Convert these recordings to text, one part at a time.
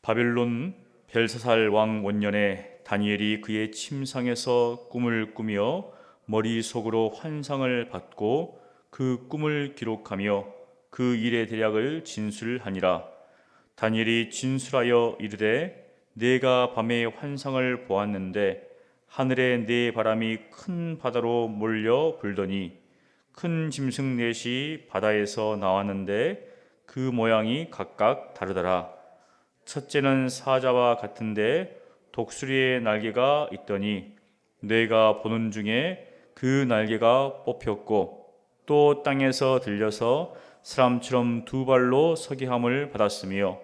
바벨론 벨사살 왕 원년에 다니엘이 그의 침상에서 꿈을 꾸며 머릿속으로 환상을 받고 그 꿈을 기록하며 그 일의 대략을 진술하니라. 다니엘이 진술하여 이르되 내가 밤에 환상을 보았는데 하늘에 네 바람이 큰 바다로 몰려 불더니 큰 짐승 넷이 바다에서 나왔는데 그 모양이 각각 다르더라. 첫째는 사자와 같은데 독수리의 날개가 있더니 내가 보는 중에 그 날개가 뽑혔고 또 땅에서 들려서 사람처럼 두 발로 서기함을 받았으며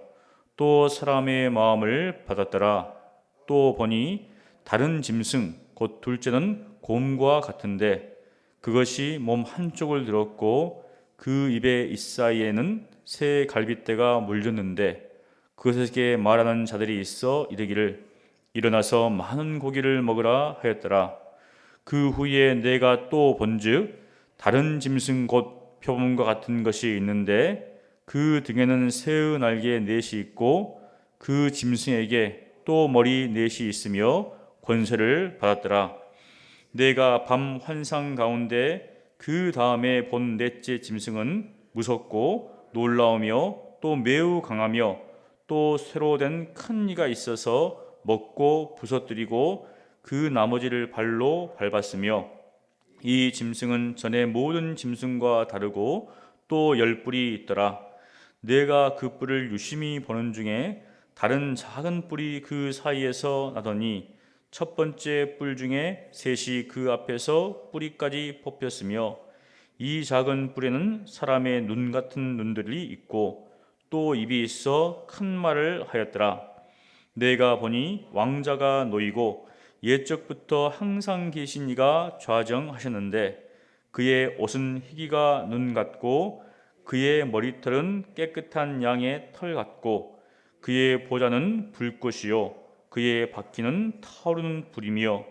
또 사람의 마음을 받았더라. 또 보니 다른 짐승 곧 둘째는 곰과 같은데 그것이 몸 한쪽을 들었고 그 입의 잇사이에는 새 갈빗대가 물렸는데 그것에게 말하는 자들이 있어 이르기를 일어나서 많은 고기를 먹으라 하였더라. 그 후에 내가 또 본즉 다른 짐승 곧 표범과 같은 것이 있는데 그 등에는 새의 날개 넷이 있고 그 짐승에게 또 머리 넷이 있으며 권세를 받았더라. 내가 밤 환상 가운데 그 다음에 본 넷째 짐승은 무섭고 놀라우며 또 매우 강하며 또 쇠로 된 큰 이가 있어서 먹고 부서뜨리고 그 나머지를 발로 밟았으며 이 짐승은 전에 모든 짐승과 다르고 또 열 뿔이 있더라. 내가 그 뿔을 유심히 보는 중에 다른 작은 뿔이 그 사이에서 나더니 첫 번째 뿔 중에 셋이 그 앞에서 뿌리까지 뽑혔으며 이 작은 뿔에는 사람의 눈 같은 눈들이 있고 또 입이 있어 큰 말을 하였더라. 내가 보니 왕자가 놓이고 옛적부터 항상 계신 이가 좌정하셨는데 그의 옷은 희기가 눈 같고 그의 머리털은 깨끗한 양의 털 같고 그의 보좌는 불꽃이요 그의 바퀴는 타오르는 불이며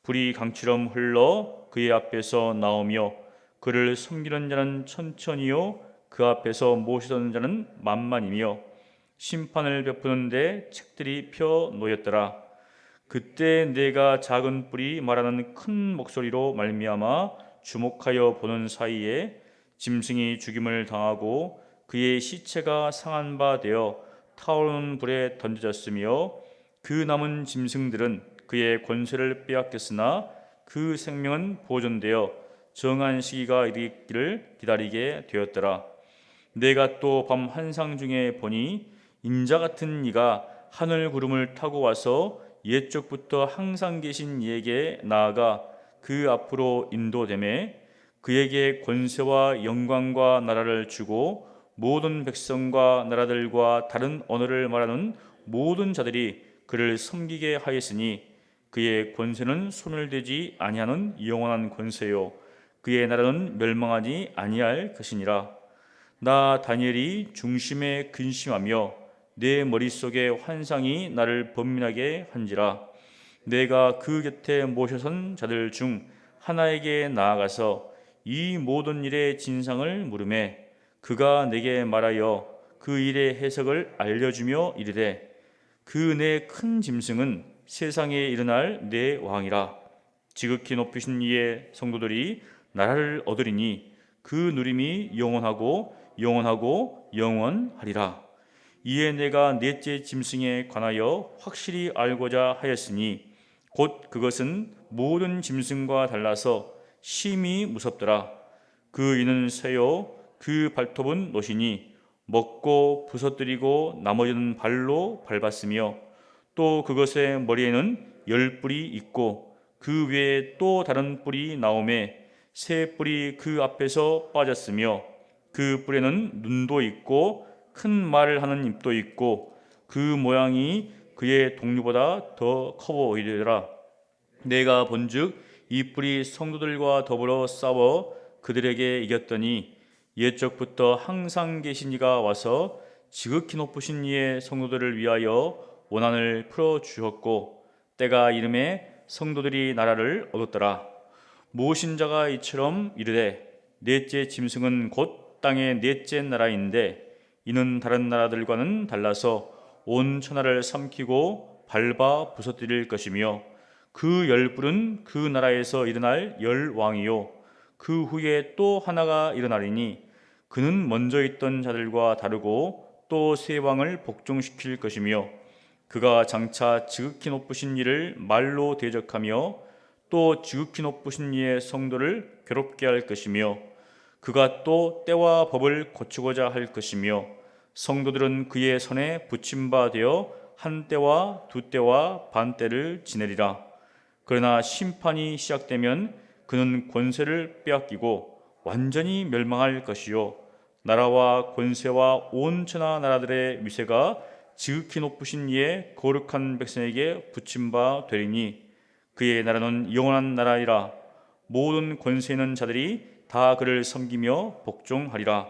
불이 강처럼 흘러 그의 앞에서 나오며 그를 섬기는 자는 천천히요 그 앞에서 모시던 자는 만만이며 심판을 베푸는데 책들이 펴 놓였더라. 그때 내가 작은 뿔이 말하는 큰 목소리로 말미암아 주목하여 보는 사이에 짐승이 죽임을 당하고 그의 시체가 상한 바 되어 타오르는 불에 던져졌으며 그 남은 짐승들은 그의 권세를 빼앗겼으나 그 생명은 보존되어 정한 시기가 이르기를 기다리게 되었더라. 내가 또 밤 환상 중에 보니 인자 같은 이가 하늘 구름을 타고 와서 옛적부터 항상 계신 이에게 나아가 그 앞으로 인도되매 그에게 권세와 영광과 나라를 주고 모든 백성과 나라들과 다른 언어를 말하는 모든 자들이 그를 섬기게 하였으니 그의 권세는 손을 대지 아니하는 영원한 권세요 그의 나라는 멸망하지 아니할 것이니라. 나 다니엘이 중심에 근심하며 내 머릿속에 환상이 나를 번민하게 한지라. 내가 그 곁에 모셔선 자들 중 하나에게 나아가서 이 모든 일의 진상을 물으매 그가 내게 말하여 그 일의 해석을 알려주며 이르되 그 내 큰 짐승은 세상에 일어날 내 왕이라. 지극히 높으신 이의 성도들이 나라를 얻으리니 그 누림이 영원하고 영원하고 영원하리라. 이에 내가 넷째 짐승에 관하여 확실히 알고자 하였으니 곧 그것은 모든 짐승과 달라서 심히 무섭더라. 그 이는 새요 그 발톱은 노시니 먹고 부서뜨리고 나머지는 발로 밟았으며 또 그것의 머리에는 열 뿔이 있고 그 외에 또 다른 뿔이 나오매 새 뿔이 그 앞에서 빠졌으며 그 뿔에는 눈도 있고 큰 말을 하는 입도 있고 그 모양이 그의 동류보다 더 커 보이더라. 내가 본즉 이 뿔이 성도들과 더불어 싸워 그들에게 이겼더니 옛적부터 항상 계신 이가 와서 지극히 높으신 이의 성도들을 위하여 원한을 풀어 주었고 때가 이름에 성도들이 나라를 얻었더라. 모신 자가 이처럼 이르되 넷째 짐승은 곧 땅의 넷째 나라인데 이는 다른 나라들과는 달라서 온 천하를 삼키고 밟아 부서뜨릴 것이며 그 열불은 그 나라에서 일어날 열왕이요 그 후에 또 하나가 일어나리니 그는 먼저 있던 자들과 다르고 또 새 왕을 복종시킬 것이며 그가 장차 지극히 높으신 이를 말로 대적하며 또 지극히 높으신 이의 성도를 괴롭게 할 것이며 그가 또 때와 법을 고치고자 할 것이며 성도들은 그의 손에 붙임 바 되어 한 때와 두 때와 반 때를 지내리라. 그러나 심판이 시작되면 그는 권세를 빼앗기고 완전히 멸망할 것이요 나라와 권세와 온 천하 나라들의 위세가 지극히 높으신 이의 거룩한 백성에게 붙임 바 되리니 그의 나라는 영원한 나라이라. 모든 권세 있는 자들이 다 그를 섬기며 복종하리라.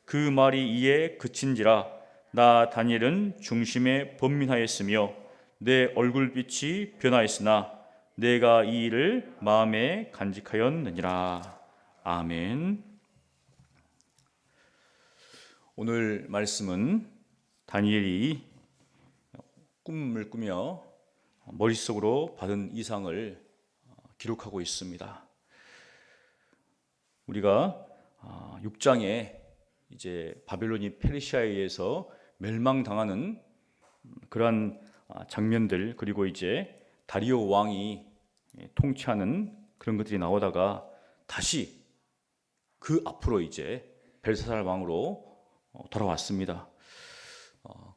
그 말이 이에 그친지라. 나 다니엘은 중심에 번민하였으며 내 얼굴빛이 변하였으나 내가 이 일을 마음에 간직하였느니라. 아멘. 오늘 말씀은 다니엘이 꿈을 꾸며 머릿속으로 받은 이상을 기록하고 있습니다. 우리가 6장에 이제 바벨론이 페르시아에 의해서 멸망당하는 그러한 장면들, 그리고 이제 다리오 왕이 통치하는 그런 것들이 나오다가 다시 그 앞으로 이제 벨사살 왕으로 돌아왔습니다.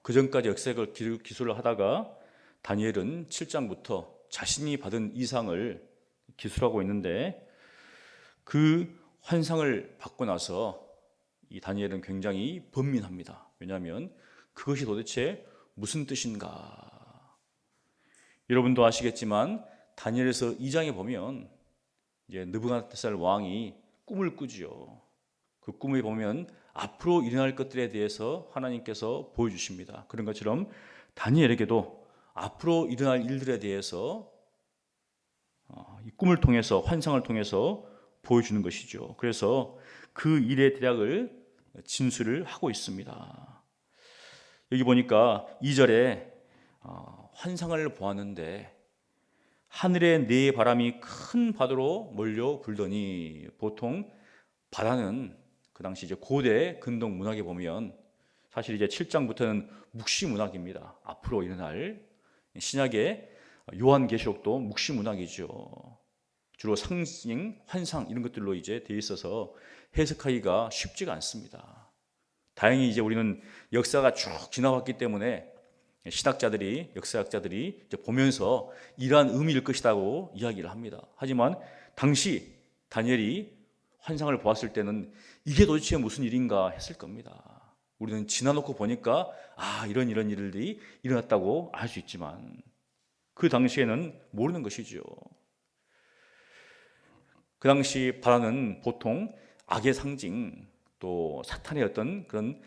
그 전까지 역사를 기술을 하다가 다니엘은 7장부터 자신이 받은 이상을 기술하고 있는데 그 환상을 받고 나서 이 다니엘은 굉장히 번민합니다. 왜냐하면 그것이 도대체 무슨 뜻인가? 여러분도 아시겠지만 다니엘에서 2장에 보면 이제 느부갓네살 왕이 꿈을 꾸지요. 그 꿈을 보면 앞으로 일어날 것들에 대해서 하나님께서 보여주십니다. 그런 것처럼 다니엘에게도 앞으로 일어날 일들에 대해서 이 꿈을 통해서, 환상을 통해서 보여주는 것이죠. 그래서 그 일의 대략을 진술을 하고 있습니다. 여기 보니까 2절에 환상을 보았는데 하늘에 네 바람이 큰 바다로 몰려 불더니, 보통 바다는 그 당시 이제 고대 근동 문학에 보면 사실 이제 7장부터는 묵시 문학입니다. 앞으로 일어날 신약의 요한계시록도 묵시 문학이죠. 주로 상징, 환상 이런 것들로 이제 되어 있어서 해석하기가 쉽지가 않습니다. 다행히 이제 우리는 역사가 쭉 지나왔기 때문에 신학자들이, 역사학자들이 이제 보면서 이러한 의미일 것이라고 이야기를 합니다. 하지만 당시 다니엘이 환상을 보았을 때는 이게 도대체 무슨 일인가 했을 겁니다. 우리는 지나놓고 보니까 이런 일들이 일어났다고 알 수 있지만 그 당시에는 모르는 것이죠. 그 당시 바다는 보통 악의 상징, 또 사탄의 어떤 그런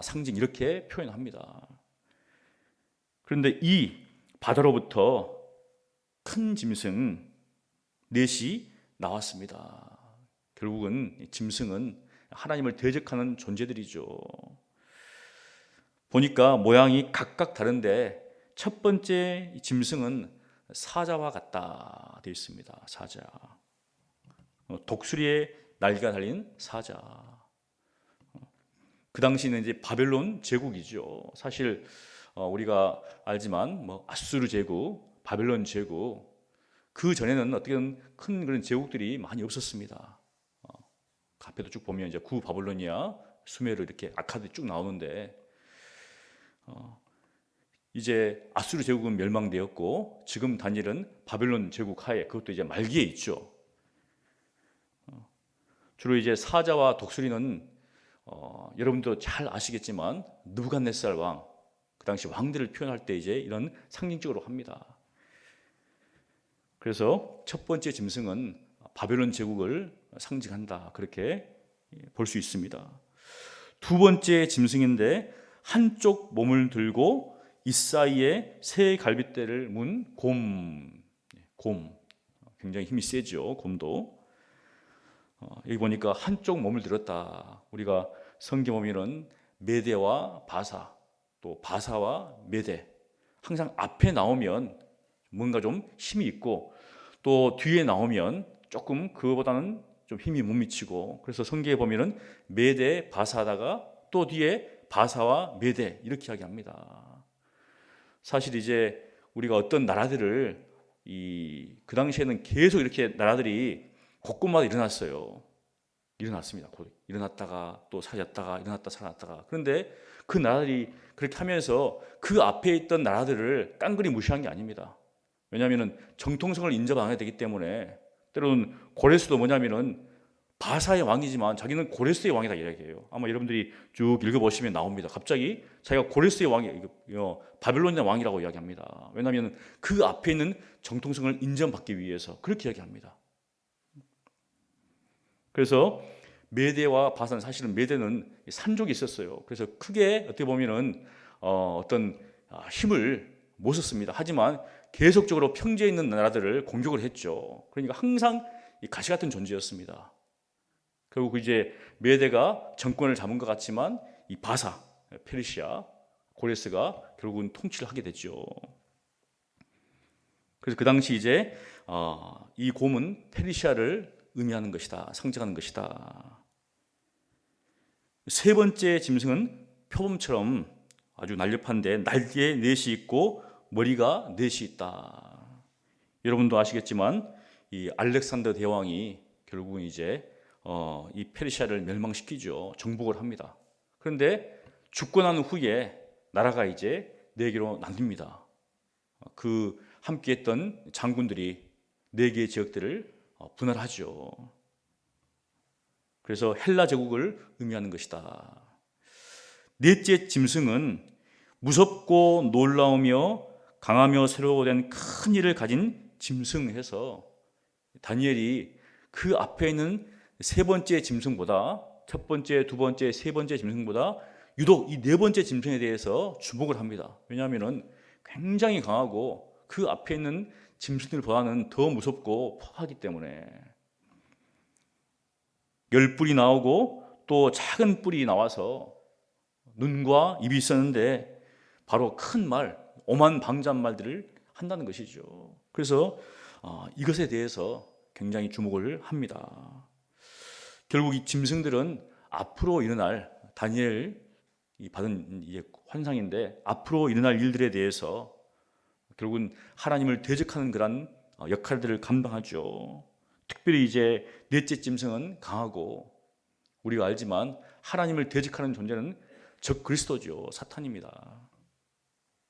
상징, 이렇게 표현합니다. 그런데 이 바다로부터 큰 짐승 넷이 나왔습니다. 결국은 짐승은 하나님을 대적하는 존재들이죠. 보니까 모양이 각각 다른데 첫 번째 짐승은 사자와 같다 되어 있습니다. 사자. 독수리의 날개가 달린 사자. 그 당시는 이제 바벨론 제국이죠. 사실 우리가 알지만 아수르 제국, 바벨론 제국, 그 전에는 어떻게든 큰 그런 제국들이 많이 없었습니다. 앞에도 쭉 보면 이제 구 바벨로니아, 수메르 이렇게 아카드 쭉 나오는데 이제 아수르 제국은 멸망되었고 지금 다니엘은 바벨론 제국 하에, 그것도 이제 말기에 있죠. 주로 이제 사자와 독수리는 여러분도 잘 아시겠지만 느부갓네살 왕, 그 당시 왕들을 표현할 때 이제 이런 상징적으로 합니다. 그래서 첫 번째 짐승은 바벨론 제국을 상징한다, 그렇게 볼 수 있습니다. 두 번째 짐승인데 한쪽 몸을 들고 이사이에 새 갈빗대를 문 곰, 굉장히 힘이 세죠. 곰도 여기 보니까 한쪽 몸을 들었다. 우리가 성경 보면은 메대와 바사, 또 바사와 메대, 항상 앞에 나오면 뭔가 좀 힘이 있고 또 뒤에 나오면 조금 그거보다는 좀 힘이 못 미치고, 그래서 성경에 보면은 메대 바사다가 또 뒤에 바사와 메대 이렇게 이야기합니다. 사실 이제 우리가 어떤 나라들을 그 당시에는 계속 이렇게 나라들이 곳곳마다 일어났습니다. 일어났다가 또 사라졌다가 일어났다 살아났다가. 그런데 그 나라들이 그렇게 하면서 그 앞에 있던 나라들을 깡그리 무시한 게 아닙니다. 왜냐하면 정통성을 인정 안 해야 되기 때문에. 때로는 고레스도 뭐냐면은 바사의 왕이지만 자기는 고레스의 왕이다 이야기해요. 아마 여러분들이 쭉 읽어보시면 나옵니다. 갑자기 자기가 고레스의 왕이, 바빌로니아 왕이라고 이야기합니다. 왜냐하면 그 앞에 있는 정통성을 인정받기 위해서 그렇게 이야기합니다. 그래서 메대와 바산, 사실은 메대는 산족이 있었어요. 그래서 크게 어떻게 보면은 어떤 힘을 못 썼습니다. 하지만 계속적으로 평지에 있는 나라들을 공격을 했죠. 그러니까 항상 이 가시 같은 존재였습니다. 결국 이제 메대가 정권을 잡은 것 같지만 이 바사, 페르시아, 고레스가 결국은 통치를 하게 됐죠. 그래서 그 당시 이제 이 곰은 페르시아를 의미하는 것이다, 상징하는 것이다. 세 번째 짐승은 표범처럼 아주 날렵한데 날개에 넷이 있고 머리가 넷이 있다. 여러분도 아시겠지만 이 알렉산더 대왕이 결국은 이제 이 페르시아를 멸망시키죠. 정복을 합니다. 그런데 죽고 난 후에 나라가 이제 네 개로 나뉩니다. 그 함께했던 장군들이 네 개의 지역들을 분할하죠. 그래서 헬라 제국을 의미하는 것이다. 넷째 짐승은 무섭고 놀라우며 강하며 새로워 된 큰 일을 가진 짐승해서 다니엘이 그 앞에 있는 세 번째 짐승보다, 첫 번째, 두 번째, 세 번째 짐승보다 유독 이 네 번째 짐승에 대해서 주목을 합니다. 왜냐하면 굉장히 강하고 그 앞에 있는 짐승들보다는 더 무섭고 포하기 때문에. 10뿔이 나오고 또 작은 뿔이 나와서 눈과 입이 있었는데 바로 큰 말, 오만방자한 말들을 한다는 것이죠. 그래서 이것에 대해서 굉장히 주목을 합니다. 결국 이 짐승들은 앞으로 일어날, 다니엘이 받은 이게 환상인데 앞으로 일어날 일들에 대해서 결국은 하나님을 대적하는 그런 역할들을 감당하죠. 특별히 이제 넷째 짐승은 강하고, 우리가 알지만 하나님을 대적하는 존재는 적 그리스도죠. 사탄입니다.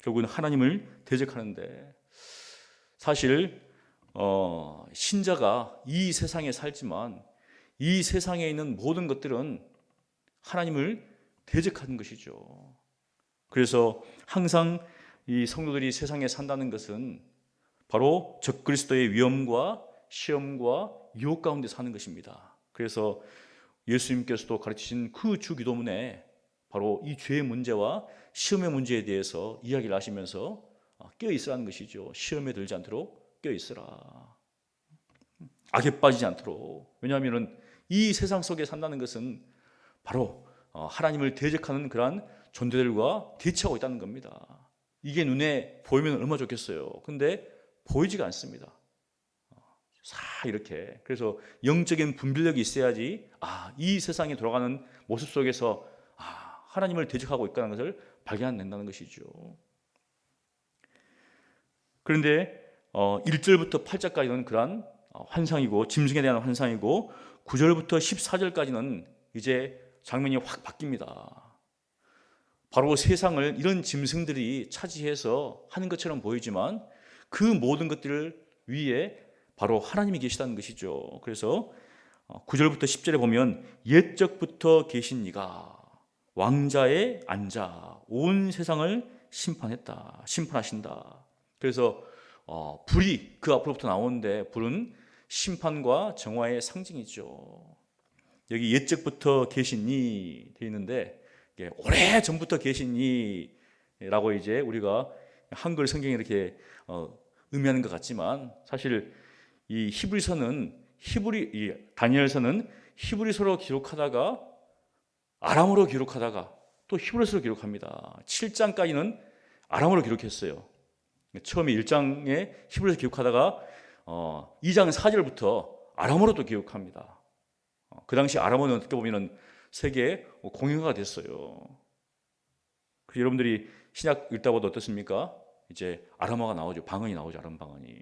결국은 하나님을 대적하는데, 사실 신자가 이 세상에 살지만 이 세상에 있는 모든 것들은 하나님을 대적하는 것이죠. 그래서 항상 이 성도들이 세상에 산다는 것은 바로 적 그리스도의 위험과 시험과 유혹 가운데 사는 것입니다. 그래서 예수님께서도 가르치신 그 주기도문에 바로 이 죄의 문제와 시험의 문제에 대해서 이야기를 하시면서 깨어 있으라는 것이죠. 시험에 들지 않도록 깨어 있으라. 악에 빠지지 않도록. 왜냐하면 이 세상 속에 산다는 것은 바로 하나님을 대적하는 그러한 존재들과 대치하고 있다는 겁니다. 이게 눈에 보이면 얼마나 좋겠어요. 근데 보이지가 않습니다. 이렇게. 그래서 영적인 분별력이 있어야지 이 세상에 돌아가는 모습 속에서 하나님을 대적하고 있다는 것을 발견한다는 것이죠. 그런데 1절부터 8절까지는 그러한 환상이고, 짐승에 대한 환상이고, 9절부터 14절까지는 이제 장면이 확 바뀝니다. 바로 세상을 이런 짐승들이 차지해서 하는 것처럼 보이지만 그 모든 것들을 위에 바로 하나님이 계시다는 것이죠. 그래서 9절부터 10절에 보면 옛적부터 계신 이가 왕자에 앉아 온 세상을 심판하신다. 그래서 불이 그 앞으로부터 나오는데, 불은 심판과 정화의 상징이죠. 여기 옛적부터 계신 이 되어 있는데, 오래 전부터 계신 이라고 이제 우리가 한글 성경에 이렇게 의미하는 것 같지만, 사실 이 히브리서는 다니엘서는 히브리서로 기록하다가 아람어로 기록하다가 또 히브리서로 기록합니다. 7장까지는 아람어로 기록했어요. 처음에 1장에 히브리서 기록하다가 2장 4절부터 아람어로 또 기록합니다. 그 당시 아람어는 어떻게 보면 세계 공용어가 됐어요. 그래서 여러분들이 신약 읽다 보도 어떻습니까? 이제 아람어가 나오죠. 방언이 나오죠. 아람 방언이.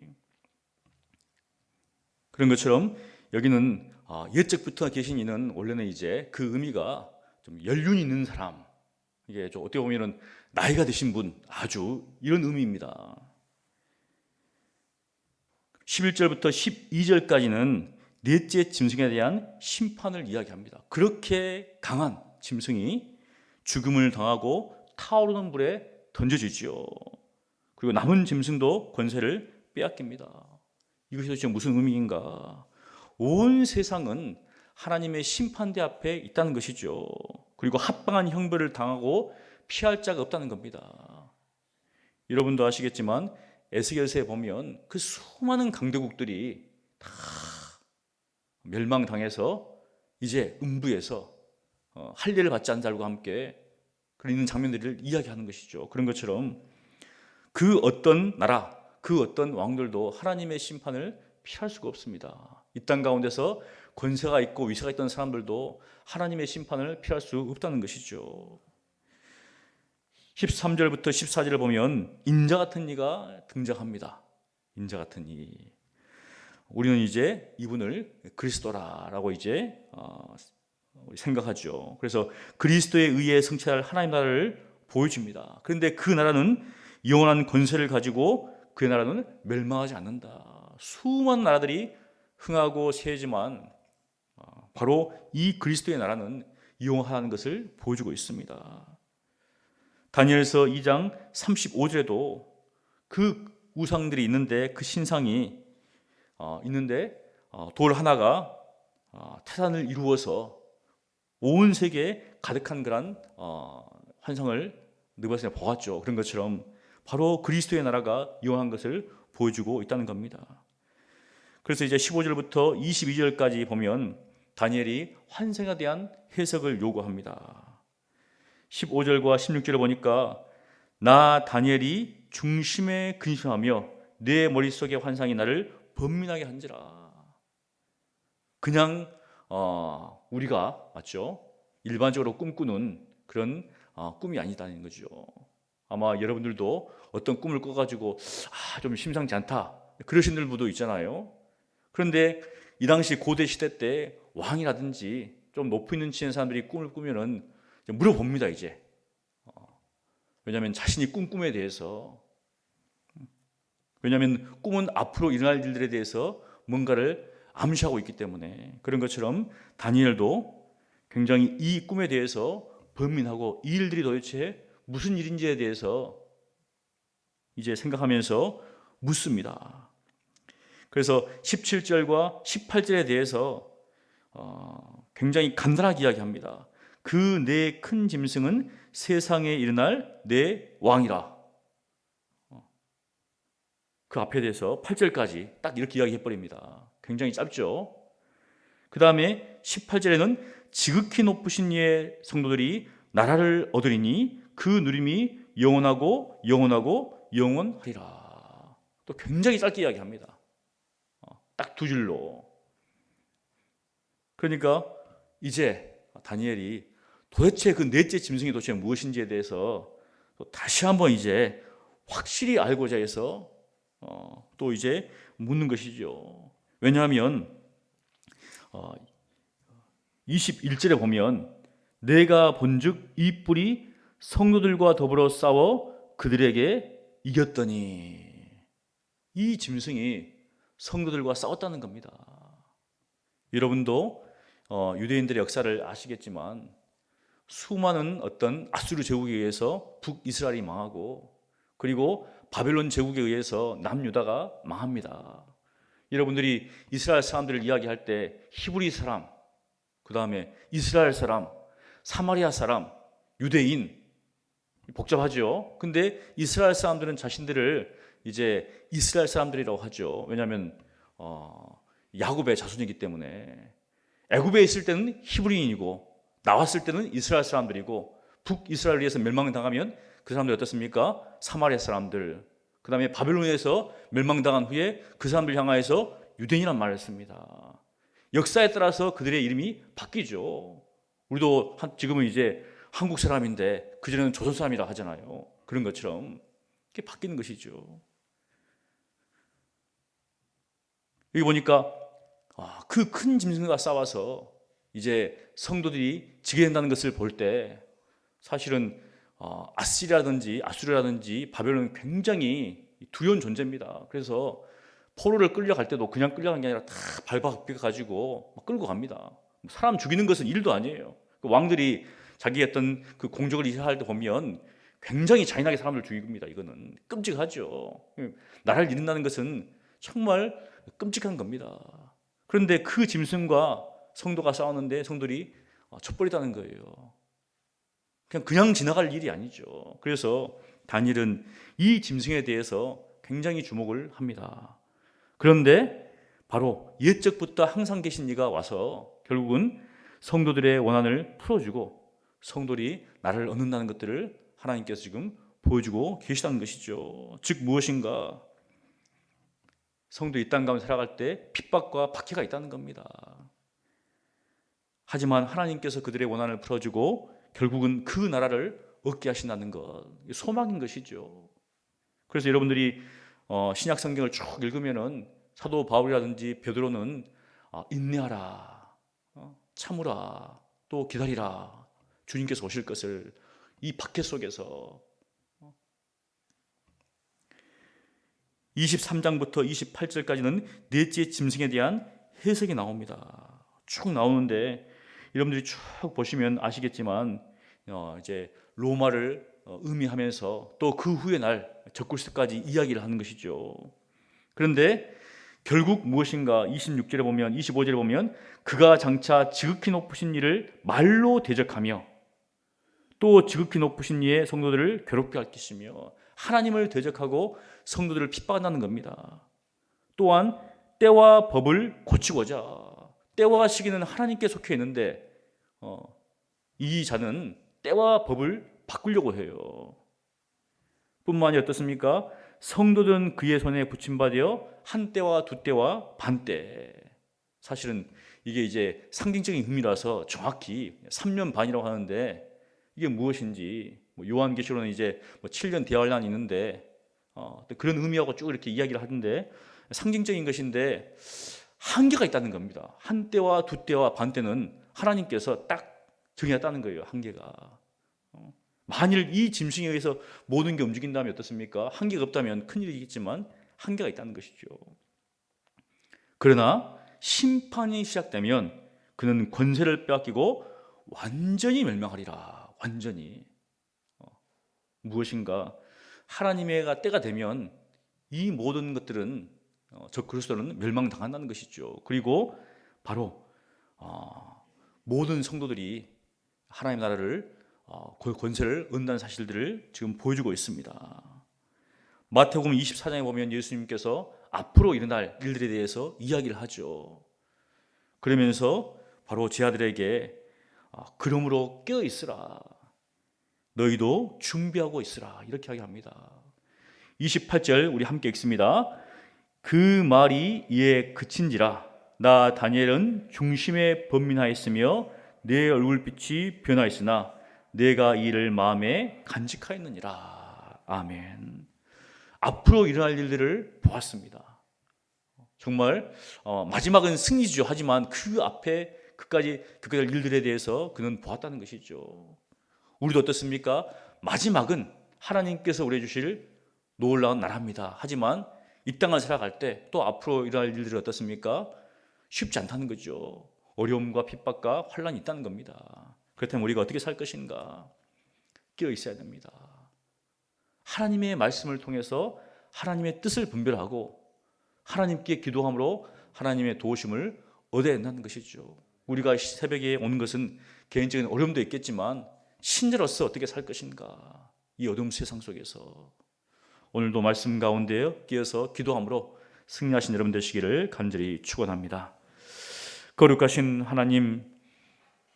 그런 것처럼 여기는 옛적부터 계신 이는 원래는 이제 그 의미가 좀 연륜이 있는 사람, 이게 좀 어떻게 보면은 나이가 드신 분, 아주 이런 의미입니다. 11절부터 12절까지는 넷째 짐승에 대한 심판을 이야기합니다. 그렇게 강한 짐승이 죽음을 당하고 타오르는 불에 던져지지요. 그리고 남은 짐승도 권세를 빼앗깁니다. 이것이 도대체 무슨 의미인가? 온 세상은 하나님의 심판대 앞에 있다는 것이죠. 그리고 합당한 형벌을 당하고 피할 자가 없다는 겁니다. 여러분도 아시겠지만 에스겔서에 보면 그 수많은 강대국들이 다 멸망당해서 이제 음부에서 할례를 받지 않은 자들과 함께 그런 장면들을 이야기하는 것이죠. 그런 것처럼 그 어떤 나라, 그 어떤 왕들도 하나님의 심판을 피할 수가 없습니다. 이 땅 가운데서 권세가 있고 위세가 있던 사람들도 하나님의 심판을 피할 수 없다는 것이죠. 13절부터 14절을 보면 인자 같은 이가 등장합니다. 인자 같은 이. 우리는 이제 이분을 그리스도라라고 이제 생각하죠. 그래서 그리스도에 의해 성취할 하나님 나라를 보여줍니다. 그런데 그 나라는 영원한 권세를 가지고 그 나라는 멸망하지 않는다. 수많은 나라들이 흥하고 세지만 바로 이 그리스도의 나라는 영원하다는 것을 보여주고 있습니다. 다니엘서 2장 35절에도 그 우상들이 있는데 그 신상이 있는데 돌 하나가 태산을 이루어서 온 세계에 가득한 그런 환상을 느바스에 보았죠. 그런 것처럼 바로 그리스도의 나라가 영원한 것을 보여주고 있다는 겁니다. 그래서 이제 15절부터 22절까지 보면 다니엘이 환상에 대한 해석을 요구합니다. 15절과 16절을 보니까 나 다니엘이 중심에 근심하며 내 머릿속의 환상이 나를 번민하게 한지라. 그냥 우리가 맞죠? 일반적으로 꿈꾸는 그런 꿈이 아니다는 거죠. 아마 여러분들도 어떤 꿈을 꿔가지고 좀 심상치 않다 그러신 분도 있잖아요. 그런데 이 당시 고대 시대 때 왕이라든지 좀 높이 있는 지는 사람들이 꿈을 꾸면은 물어봅니다 이제. 왜냐하면 자신이 꾼 꿈에 대해서, 왜냐하면 꿈은 앞으로 일어날 일들에 대해서 뭔가를 암시하고 있기 때문에. 그런 것처럼 다니엘도 굉장히 이 꿈에 대해서 번민하고 이 일들이 도대체 무슨 일인지에 대해서 이제 생각하면서 묻습니다. 그래서 17절과 18절에 대해서 굉장히 간단하게 이야기합니다. 그 내 큰 짐승은 세상에 일어날 내 왕이라. 그 앞에 대해서 8절까지 딱 이렇게 이야기해버립니다. 굉장히 짧죠. 그 다음에 18절에는 지극히 높으신 이의 성도들이 나라를 얻으리니 그 누림이 영원하고 영원하고 영원하리라. 또 굉장히 짧게 이야기합니다. 딱 두 줄로. 그러니까 이제 다니엘이 도대체 그 넷째 짐승이 도대체 무엇인지에 대해서 또 다시 한번 이제 확실히 알고자 해서 또 이제 묻는 것이죠. 왜냐하면 21절에 보면 내가 본즉 이 뿔이 성도들과 더불어 싸워 그들에게 이겼더니, 이 짐승이 성도들과 싸웠다는 겁니다. 여러분도 유대인들의 역사를 아시겠지만 수많은 어떤 아수르 제국에 의해서 북이스라엘이 망하고 그리고 바벨론 제국에 의해서 남유다가 망합니다. 여러분들이 이스라엘 사람들을 이야기할 때 히브리 사람, 그 다음에 이스라엘 사람, 사마리아 사람, 유대인, 복잡하죠. 근데 이스라엘 사람들은 자신들을 이제 이스라엘 사람들이라고 하죠. 왜냐하면 야곱의 자손이기 때문에. 애굽에 있을 때는 히브리인이고 나왔을 때는 이스라엘 사람들이고 북이스라엘에서 멸망당하면 그 사람들이 어떻습니까? 사마리아 사람들, 그 다음에 바벨론에서 멸망당한 후에 그 사람들 향하여서 유대인이란 말을 씁니다. 역사에 따라서 그들의 이름이 바뀌죠. 우리도 지금은 이제 한국 사람인데 그전에는 조선 사람이라 하잖아요. 그런 것처럼 이렇게 바뀌는 것이죠. 여기 보니까 그 큰 짐승과 싸워서 이제 성도들이 지게 된다는 것을 볼 때 사실은 아수르라든지 바벨론은 굉장히 두려운 존재입니다. 그래서 포로를 끌려갈 때도 그냥 끌려가는 게 아니라 다 밟아가지고 끌고 갑니다. 사람 죽이는 것은 일도 아니에요. 왕들이 자기 어떤 그 공적을 이행할 때 보면 굉장히 잔인하게 사람을 죽입니다. 이거는 끔찍하죠. 나라를 잃는다는 것은 정말 끔찍한 겁니다. 그런데 그 짐승과 성도가 싸우는데 성도들이 쳐버리다는 거예요. 그냥 지나갈 일이 아니죠. 그래서 다니엘은 이 짐승에 대해서 굉장히 주목을 합니다. 그런데 바로 옛적부터 항상 계신 이가 와서 결국은 성도들의 원한을 풀어주고 성도들이 나를 얻는다는 것들을 하나님께서 지금 보여주고 계시다는 것이죠. 즉 무엇인가? 성도 이 땅 가운데 살아갈 때 핍박과 박해가 있다는 겁니다. 하지만 하나님께서 그들의 원한을 풀어주고 결국은 그 나라를 얻게 하신다는 것, 소망인 것이죠. 그래서 여러분들이 신약 성경을 쭉 읽으면은 사도 바울이라든지 베드로는 인내하라, 참으라, 또 기다리라, 주님께서 오실 것을 이 박해 속에서 23장부터 28절까지는 넷째 짐승에 대한 해석이 나옵니다. 쭉 나오는데 여러분들이 쭉 보시면 아시겠지만 이제 로마를 의미하면서 또 그 후의 날 적그리스도까지 이야기를 하는 것이죠. 그런데 결국 무엇인가 26절에 보면 25절에 보면 그가 장차 지극히 높으신 이를 말로 대적하며 또 지극히 높으신 이의 성도들을 괴롭게 할 것이며 하나님을 대적하고 성도들을 핍박한다는 겁니다. 또한 때와 법을 고치고자, 때와 시기는 하나님께 속해 있는데 이 자는 때와 법을 바꾸려고 해요. 뿐만 아니라 어떻습니까? 성도들은 그의 손에 붙임받아 한 때와 두 때와 반 때, 사실은 이게 이제 상징적인 의미라서 정확히 3년 반이라고 하는데 이게 무엇인지 요한계시록은 이제 7년 대환란이 있는데 그런 의미하고 쭉 이렇게 이야기를 하던데 상징적인 것인데 한계가 있다는 겁니다. 한 때와 두 때와 반 때는 하나님께서 딱 정해놨다는 거예요. 한계가. 만일 이 짐승에 의해서 모든 게 움직인다면 어떻습니까? 한계가 없다면 큰일이겠지만 한계가 있다는 것이죠. 그러나 심판이 시작되면 그는 권세를 빼앗기고 완전히 멸망하리라. 완전히. 무엇인가? 하나님의 때가 되면 이 모든 것들은 적그리스도는 멸망당한다는 것이죠. 그리고 바로 모든 성도들이 하나님의 나라를 권세를 얻는다는 사실들을 지금 보여주고 있습니다. 마태복음 24장에 보면 예수님께서 앞으로 일어날 일들에 대해서 이야기를 하죠. 그러면서 바로 제 아들에게 그러므로 깨어 있으라, 너희도 준비하고 있으라, 이렇게 이야기합니다. 28절 우리 함께 읽습니다. 그 말이 이에 그친지라 나 다니엘은 중심에 번민하였으며 내 얼굴빛이 변하였으나 내가 이 일을 마음에 간직하였느니라. 아멘. 앞으로 일어날 일들을 보았습니다. 정말 마지막은 승리죠. 하지만 그 앞에 그까지 일들에 대해서 그는 보았다는 것이죠. 우리도 어떻습니까? 마지막은 하나님께서 우리에게 주실 놀라운 나라입니다. 하지만 이 땅을 살아갈 때 또 앞으로 일어날 일들이 어떻습니까? 쉽지 않다는 거죠. 어려움과 핍박과 환란이 있다는 겁니다. 그렇다면 우리가 어떻게 살 것인가? 깨어 있어야 됩니다. 하나님의 말씀을 통해서 하나님의 뜻을 분별하고 하나님께 기도함으로 하나님의 도우심을 얻어야 한다는 것이죠. 우리가 새벽에 오는 것은 개인적인 어려움도 있겠지만 신자로서 어떻게 살 것인가? 이 어두운 세상 속에서 오늘도 말씀 가운데 끼어서 기도함으로 승리하신 여러분 되시기를 간절히 축원합니다. 거룩하신 하나님,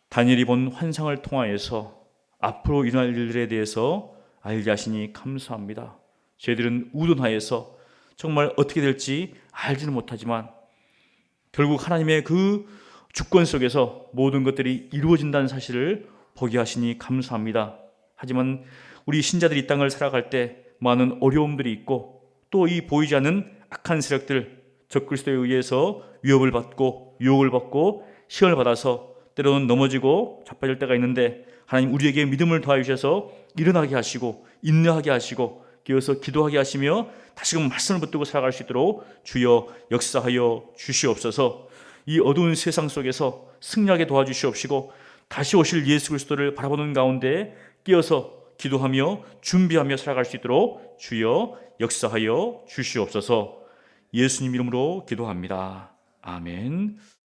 다니엘이 본 환상을 통하여서 앞으로 일어날 일들에 대해서 알게 하시니 감사합니다. 저희들은 우둔하여서 정말 어떻게 될지 알지는 못하지만 결국 하나님의 그 주권 속에서 모든 것들이 이루어진다는 사실을 보게 하시니 감사합니다. 하지만 우리 신자들이 이 땅을 살아갈 때 많은 어려움들이 있고 또 이 보이지 않는 악한 세력들, 적그리스도에 의해서 위협을 받고 유혹을 받고 시험을 받아서 때로는 넘어지고 자빠질 때가 있는데, 하나님 우리에게 믿음을 더하여 주셔서 일어나게 하시고 인내하게 하시고 깨어서 기도하게 하시며 다시금 말씀을 붙들고 살아갈 수 있도록 주여 역사하여 주시옵소서. 이 어두운 세상 속에서 승리하게 도와주시옵시고 다시 오실 예수 그리스도를 바라보는 가운데 깨어서 기도하며 준비하며 살아갈 수 있도록 주여 역사하여 주시옵소서. 예수님 이름으로 기도합니다. 아멘.